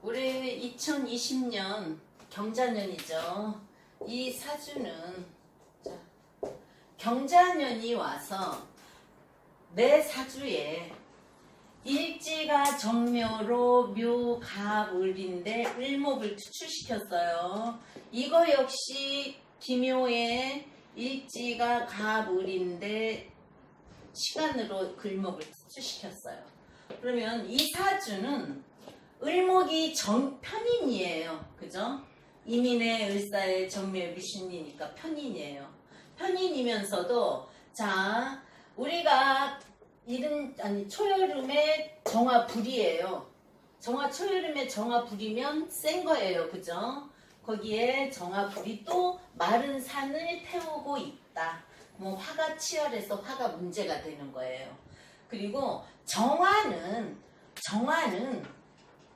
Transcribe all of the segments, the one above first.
올해 2020년 경자년이죠. 이 사주는 경자년이 와서 내 사주에 일지가 정묘로 묘갑을인데 을목을 투출시켰어요. 이거 역시 기묘의 일지가 갑을인데 시간으로 을목을 투출시켰어요. 그러면 이 사주는 을목이 편인이에요. 그죠? 이민의 을사의 정묘의 무신이니까 편인이에요. 편인이면서도 자 우리가 초여름에 정화불이에요. 초여름에 정화불이면 센 거예요. 그죠? 거기에 정화불이 또 마른 산을 태우고 있다. 뭐 화가 치열해서 화가 문제가 되는 거예요. 그리고 정화는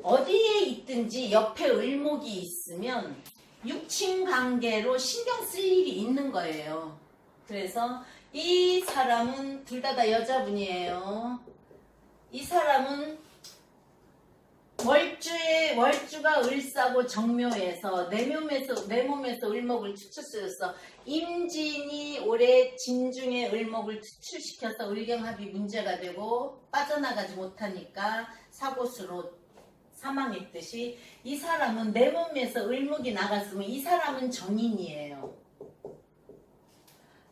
어디에 있든지 옆에 을목이 있으면 육친관계로 신경 쓸 일이 있는 거예요. 그래서 이 사람은 둘 다 여자분이에요. 이 사람은 월주가 을사고 정묘에서 내 몸에서 을목을 투출시켰어. 임진이 올해 진중에 을목을 투출시켜서 을경합이 문제가 되고 빠져나가지 못하니까 사고수로 사망했듯이 이 사람은 내 몸에서 을목이 나갔으면 이 사람은 정인이에요.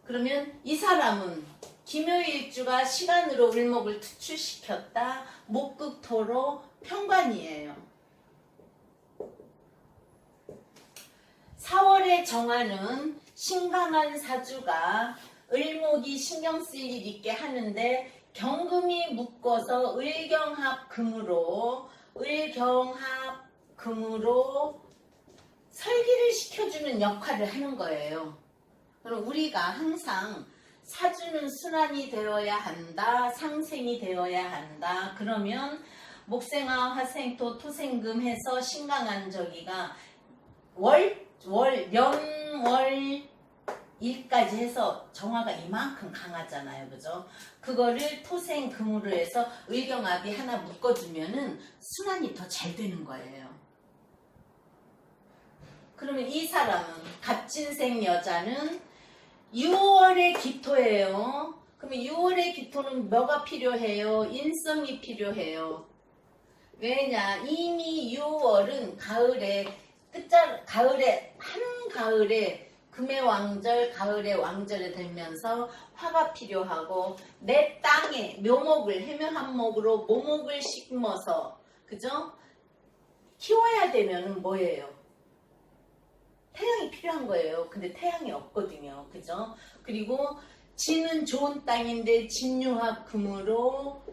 그러면 이 사람은 기묘일주가 시간으로 을목을 투출시켰다. 목극토로 편관이에요. 4월의 정화는 신강한 사주가 을목이 신경 쓸 일 있게 하는데 경금이 묶어서 을경합금으로 설기를 시켜주는 역할을 하는 거예요. 그럼 우리가 항상 사주는 순환이 되어야 한다. 상생이 되어야 한다. 그러면 목생화, 화생토, 토생금 해서 신강한 저기가 명월일까지 해서 정화가 이만큼 강하잖아요. 그죠? 그거를 토생금으로 해서 을경합이 하나 묶어주면은 순환이 더 잘 되는 거예요. 그러면 이 사람은 갑진생 여자는 6월의 기토예요. 그러면 6월의 기토는 뭐가 필요해요? 인성이 필요해요. 왜냐? 이미 6월은 한가을에 금의 왕절, 가을의 왕절에 되면서 화가 필요하고 내 땅에 묘목을 해묘한목으로 모목을 심어서 그죠? 키워야 되면은 뭐예요? 태양이 필요한 거예요. 근데 태양이 없거든요. 그죠? 그리고 진은 좋은 땅인데 진유합금으로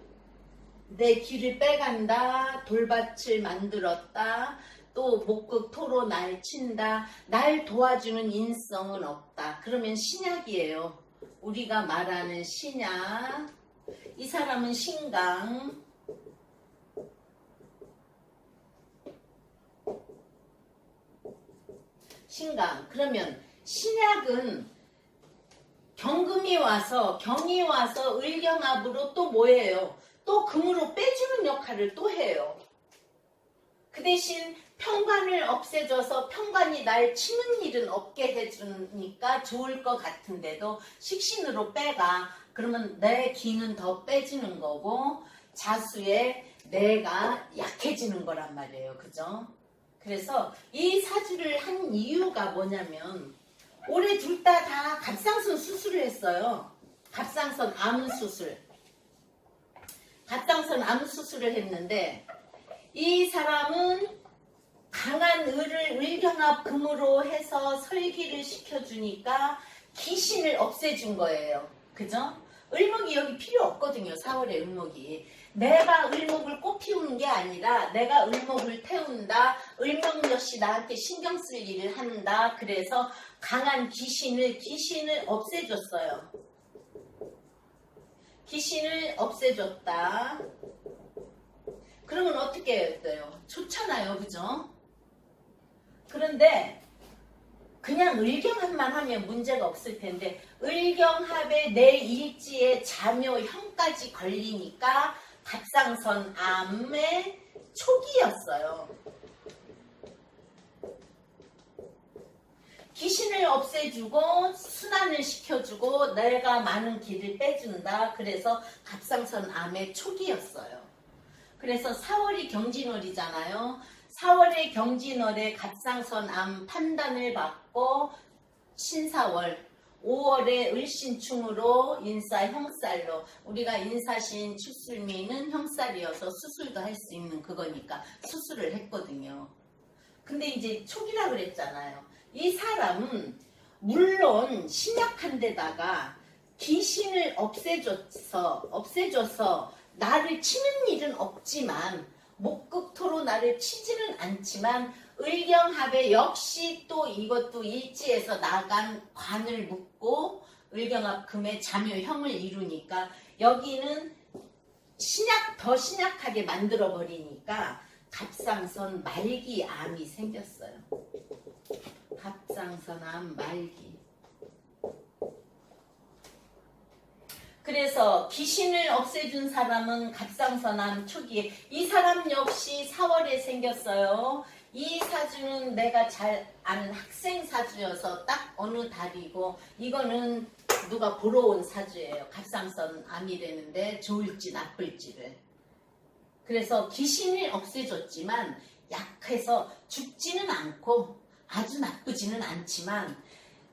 내 길을 빼간다. 돌밭을 만들었다. 또 목극토로 날 친다. 날 도와주는 인성은 없다. 그러면 신약이에요. 우리가 말하는 신약. 이 사람은 신강. 그러면 신약은 경이 와서 을경합으로 또 뭐예요? 또 금으로 빼주는 역할을 또 해요. 그 대신 편관을 없애줘서 편관이 날 치는 일은 없게 해주니까 좋을 것 같은데도 식신으로 빼가. 그러면 내 기는 더 빼지는 거고 자수에 내가 약해지는 거란 말이에요. 그죠? 그래서 이 사주를 한 이유가 뭐냐면 올해 둘 다 갑상선 수술을 했어요. 갑상선 암 수술을 했는데 이 사람은 강한 을경합금으로 해서 설기를 시켜주니까 기신을 없애준 거예요. 그죠? 을목이 여기 필요 없거든요. 4월에 을목이. 내가 을목을 꽃 피우는 게 아니라 내가 을목을 태운다. 을목 역시 나한테 신경 쓸 일을 한다. 그래서 강한 기신을 없애줬어요. 기신을 없애줬다. 그러면 어떻게 해요? 좋잖아요. 그죠? 그런데 그냥 을경합만 하면 문제가 없을 텐데 을경합에 내 일지에 자묘형까지 걸리니까 갑상선 암의 초기였어요. 귀신을 없애주고 순환을 시켜주고 내가 많은 기를 빼준다. 그래서 갑상선 암의 초기였어요. 그래서 4월이 경진월이잖아요. 4월의 경진월에 갑상선 암 판단을 받고 신사월, 5월에 을신충으로 인사 형살로, 우리가 인사신 출술미는 형살이어서 수술도 할 수 있는 그거니까 수술을 했거든요. 근데 이제 초기라 그랬잖아요. 이 사람은 물론 신약한 데다가 귀신을 없애줘서 나를 치는 일은 없지만 목극토로 나를 치지는 않지만 을경합에 역시 또 이것도 일지에서 나간 관을 묶고 을경합금의 자묘형을 이루니까 여기는 더 신약하게 만들어 버리니까 갑상선 말기 암이 생겼어요. 갑상선 암 말기. 그래서 귀신을 없애준 사람은 갑상선암 초기에, 이 사람 역시 4월에 생겼어요. 이 사주는 내가 잘 아는 학생 사주여서 딱 어느 달이고, 이거는 누가 보러 온 사주예요. 갑상선 암이라는데 좋을지 나쁠지를. 그래서 귀신을 없애줬지만 약해서 죽지는 않고 아주 나쁘지는 않지만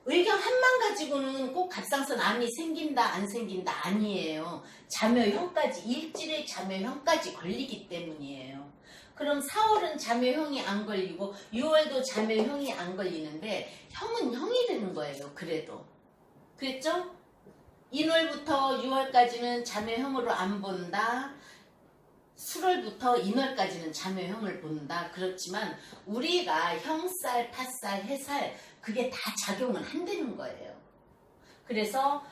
의경 한만 가지고는 꼭 갑상선 암이 생긴다 안 생긴다 아니에요. 자묘형까지, 일질의 자묘형까지 걸리기 때문이에요. 그럼 4월은 자묘형이 안 걸리고 6월도 자묘형이 안 걸리는데 형은 형이 되는 거예요. 그래도. 그랬죠? 인월부터 6월까지는 자묘형으로 안 본다. 수월부터 인월까지는 자묘형을 본다. 그렇지만 우리가 형살, 팥살, 해살 그게 다 작용을 한다는 거예요. 그래서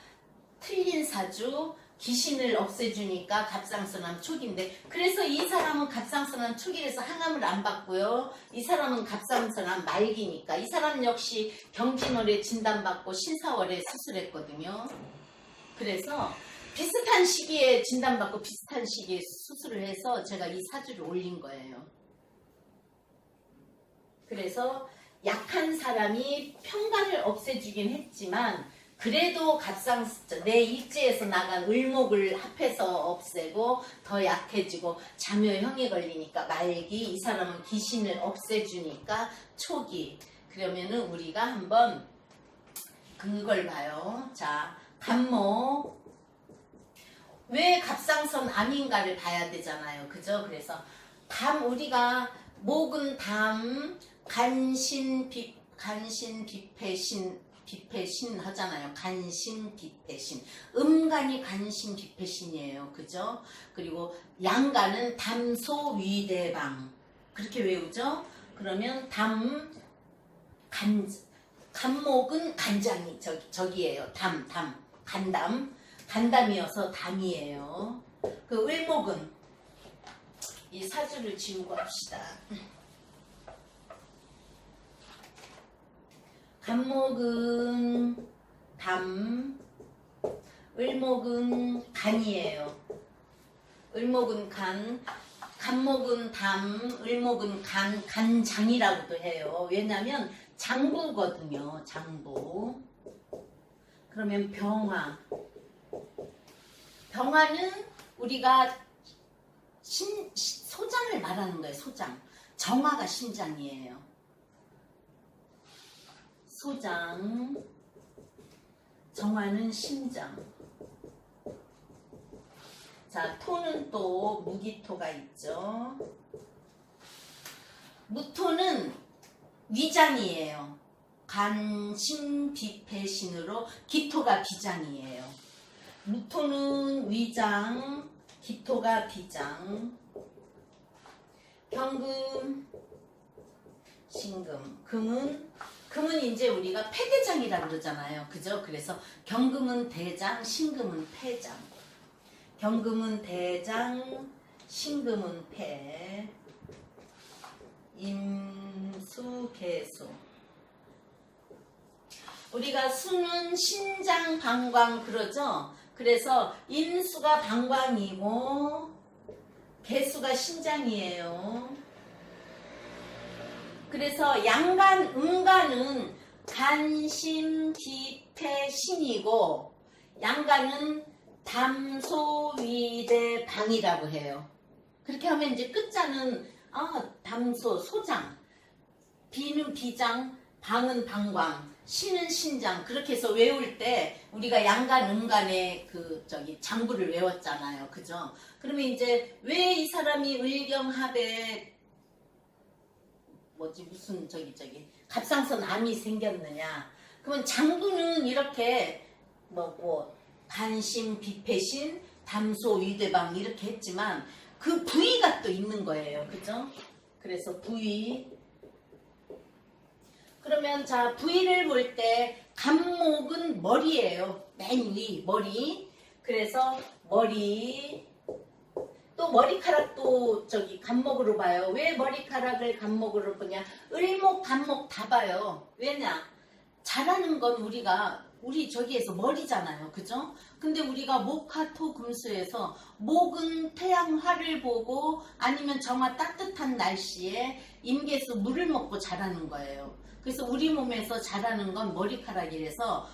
틀린 사주, 귀신을 없애주니까 갑상선암 초기인데, 그래서 이 사람은 갑상선암 초기라서 항암을 안 받고요. 이 사람은 갑상선암 말기니까 이 사람 역시 경진월에 진단받고 신사월에 수술했거든요. 그래서 비슷한 시기에 진단받고 비슷한 시기에 수술을 해서 제가 이 사주를 올린 거예요. 그래서 약한 사람이 편간을 없애주긴 했지만 그래도 내 일지에서 나간 을목을 합해서 없애고 더 약해지고 자묘형에 걸리니까 말기, 이 사람은 귀신을 없애주니까 초기. 그러면은 우리가 한번 그걸 봐요. 자, 간목. 왜 갑상선 암인가를 봐야 되잖아요. 그죠? 그래서 우리가 목은 담, 간신, 비패신 하잖아요. 간신, 비패신. 음간이 간신, 비패신이에요. 그죠? 그리고 양간은 담소, 위대방. 그렇게 외우죠? 그러면 간목은 간장이 저기예요. 간담이어서 담이에요. 그 을목은 이 사주를 지우고 합시다. 간목은 담, 을목은 간이에요. 을목은 간, 간목은 담, 을목은 간장이라고도 해요. 왜냐면 장부거든요. 장부. 그러면 병화. 병화는 우리가 소장을 말하는 거예요. 소장. 정화가 신장이에요. 소장. 정화는 심장. 자, 토는 또 무기토가 있죠. 무토는 위장이에요. 간신비패신으로 기토가 비장이에요. 무토는 위장, 기토가 비장. 경금, 신금. 금은 이제 우리가 폐대장이라고 그러잖아요. 그죠? 그래서 경금은 대장, 신금은 폐장. 경금은 대장, 신금은 폐. 임수, 개수. 우리가 수는 신장, 방광 그러죠? 그래서 임수가 방광이고 개수가 신장이에요. 그래서 양간, 음간은 간심기폐신이고 양간은 담소위대방이라고 해요. 그렇게 하면 이제 끝자는 담소 소장, 비는 비장, 방은 방광, 신은 신장, 그렇게 해서 외울 때 우리가 양간 음간의 장부를 외웠잖아요. 그죠? 그러면 이제 왜 이 사람이 을경합에 무슨 갑상선 암이 생겼느냐? 그러면 장부는 이렇게 간심, 비폐신, 담소, 위대방 이렇게 했지만 그 부위가 또 있는 거예요. 그죠? 그래서 부위. 그러면 자, 부위를 볼 때 간목은 머리예요. 맨 위, 머리. 그래서 머리. 또 머리카락도 간목으로 봐요. 왜 머리카락을 간목으로 보냐? 을목, 간목 다 봐요. 왜냐? 잘하는 건 우리 저기에서 머리잖아요. 그죠? 근데 우리가 목화토 금수에서 목은 태양화를 보고 아니면 정화 따뜻한 날씨에 임계수 물을 먹고 자라는 거예요. 그래서 우리 몸에서 자라는 건 머리카락이라서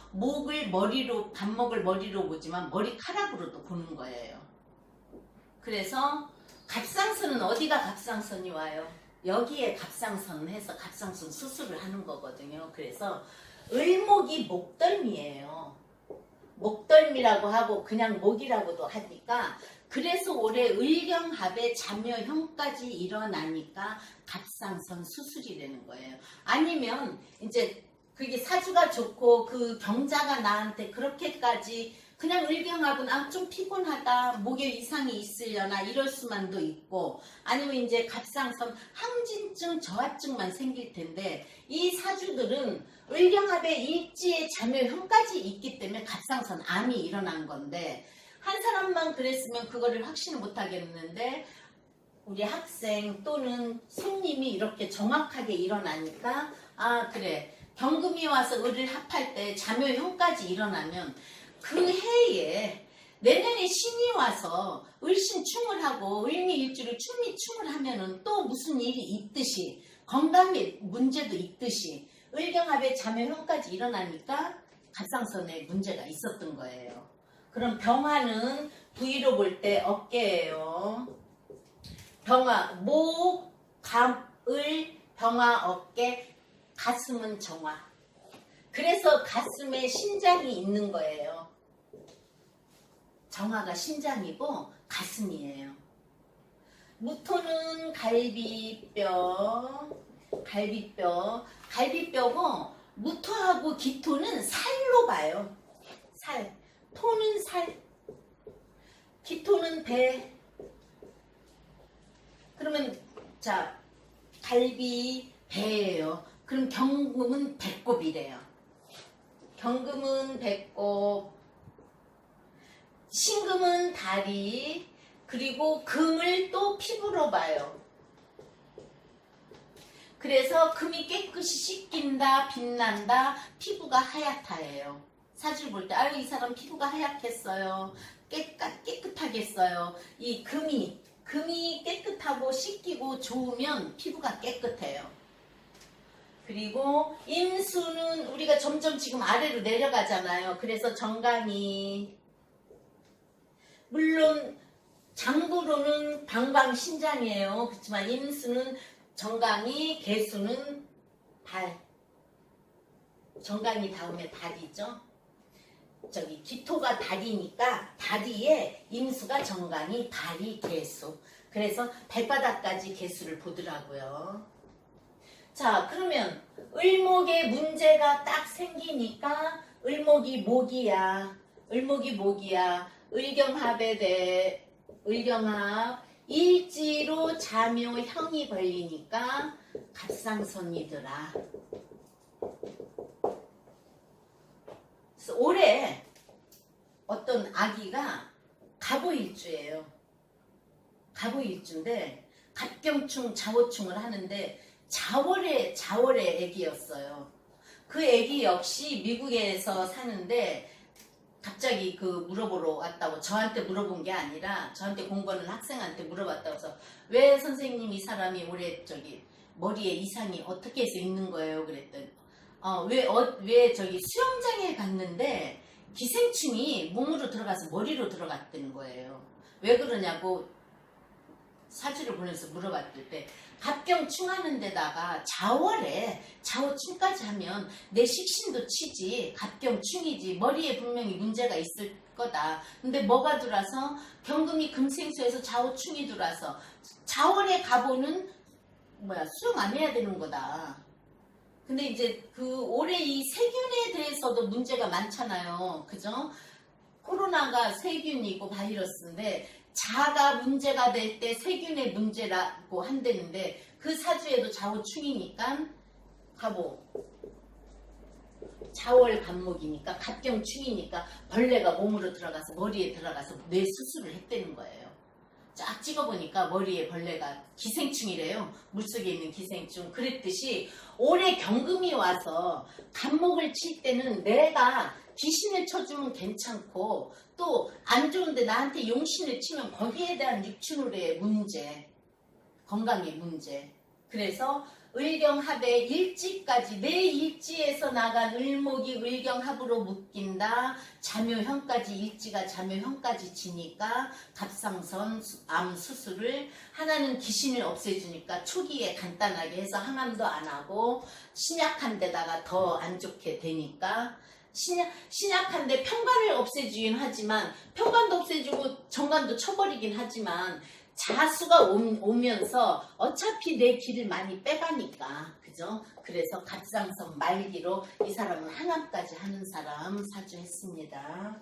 간목을 머리로 보지만 머리카락으로도 보는 거예요. 그래서 갑상선은 어디가 갑상선이 와요? 여기에 갑상선 해서 갑상선 수술을 하는 거거든요. 그래서 을목이 목덜미예요. 목덜미라고 하고 그냥 목이라고도 하니까 그래서 올해 을경합에 자묘형까지 일어나니까 갑상선 수술이 되는 거예요. 아니면 이제 그게 사주가 좋고 그 경자가 나한테 그렇게까지 그냥 을경합은 좀 피곤하다, 목에 이상이 있으려나 이럴 수만도 있고, 아니면 이제 갑상선 항진증, 저하증만 생길 텐데 이 사주들은 을경합에 일지의 자묘형까지 있기 때문에 갑상선 암이 일어난 건데 한 사람만 그랬으면 그거를 확신을 못 하겠는데 우리 학생 또는 손님이 이렇게 정확하게 일어나니까 그래, 경금이 와서 을을 합할 때 자묘형까지 일어나면 그 해에 내년에 신이 와서 을신충을 하고 을미일주를 충미충을 하면은 또 무슨 일이 있듯이 건강에 문제도 있듯이 을경합의 자묘형까지 일어나니까 갑상선에 문제가 있었던 거예요. 그럼 병화는 부위로 볼 때 어깨예요. 병화, 목, 감, 을, 병화, 어깨, 가슴은 정화. 그래서 가슴에 신장이 있는 거예요. 정화가 신장이고 가슴이에요. 무토는 갈비뼈고 무토하고 기토는 살로 봐요. 살. 토는 살. 기토는 배. 그러면 자, 갈비, 배예요. 그럼 경금은 배꼽이래요. 경금은 배꼽, 신금은 다리, 그리고 금을 또 피부로 봐요. 그래서 금이 깨끗이 씻긴다, 빛난다, 피부가 하얗다예요. 사주를 볼 때 이 사람 피부가 하얗겠어요. 깨끗하겠어요. 이 금이 깨끗하고 씻기고 좋으면 피부가 깨끗해요. 그리고 임수는 우리가 점점 지금 아래로 내려가잖아요. 그래서 정강이, 물론 장부로는 방광신장이에요. 그렇지만 임수는 정강이, 개수는 발. 정강이 다음에 다리죠. 기토가 다리니까 다리에 임수가 정강이, 다리, 개수. 그래서 발바닥까지 개수를 보더라고요. 자, 그러면 을목에 문제가 딱 생기니까 을목이 목이야. 을경합에 대해 을경합 일지로 자묘형이 걸리니까 갑상선이더라. 그래서 올해 어떤 아기가 갑오일주예요. 갑오일주인데 갑경충, 자오충을 하는데 자월의 아기였어요. 그 아기 역시 미국에서 사는데 갑자기 물어보러 왔다고, 저한테 물어본 게 아니라 저한테 공부하는 학생한테 물어봤다고 해서 왜 선생님 이 사람이 올해 머리에 이상이 어떻게 해서 있는 거예요? 그랬더니 왜 저기 수영장에 갔는데 기생충이 몸으로 들어가서 머리로 들어갔다는 거예요. 왜 그러냐고 사주를 보내서 물어봤을 때 갑경충 하는 데다가 자월에 자호충까지 하면 내 식신도 치지 갑경충이지 머리에 분명히 문제가 있을 거다. 근데 뭐가 들어와서 경금이 금생수에서 자호충이 들어와서 자월에 가보는 수용 안 해야 되는 거다. 근데 이제 올해 이 세균에 대해서도 문제가 많잖아요. 그죠? 코로나가 세균이고 바이러스인데 자가 문제가 될 때 세균의 문제라고 한다는데 그 사주에도 자호충이니까 가보 자월 간목이니까 갑경충이니까 벌레가 몸으로 들어가서 머리에 들어가서 뇌 수술을 했다는 거예요. 쫙 찍어보니까 머리에 벌레가 기생충이래요. 물속에 있는 기생충. 그랬듯이 올해 경금이 와서 간목을 칠 때는 내가 귀신을 쳐주면 괜찮고 또 안 좋은데 나한테 용신을 치면 거기에 대한 육춘으로의 문제, 건강의 문제. 그래서 을경합의 일지까지 내 일지에서 나간 을목이 을경합으로 묶인다. 자묘형까지 일지가 자묘형까지 지니까 갑상선 암 수술을 하나는 귀신을 없애주니까 초기에 간단하게 해서 항암도 안 하고 신약한 데다가 더 안 좋게 되니까 신약한데 편관을 없애주긴 하지만 편관도 없애주고 정관도 쳐버리긴 하지만 자수가 오면서 어차피 내 기를 많이 빼가니까 그죠? 그래서 갑상선 말기로 이 사람은 항암까지 하는 사람 사주했습니다.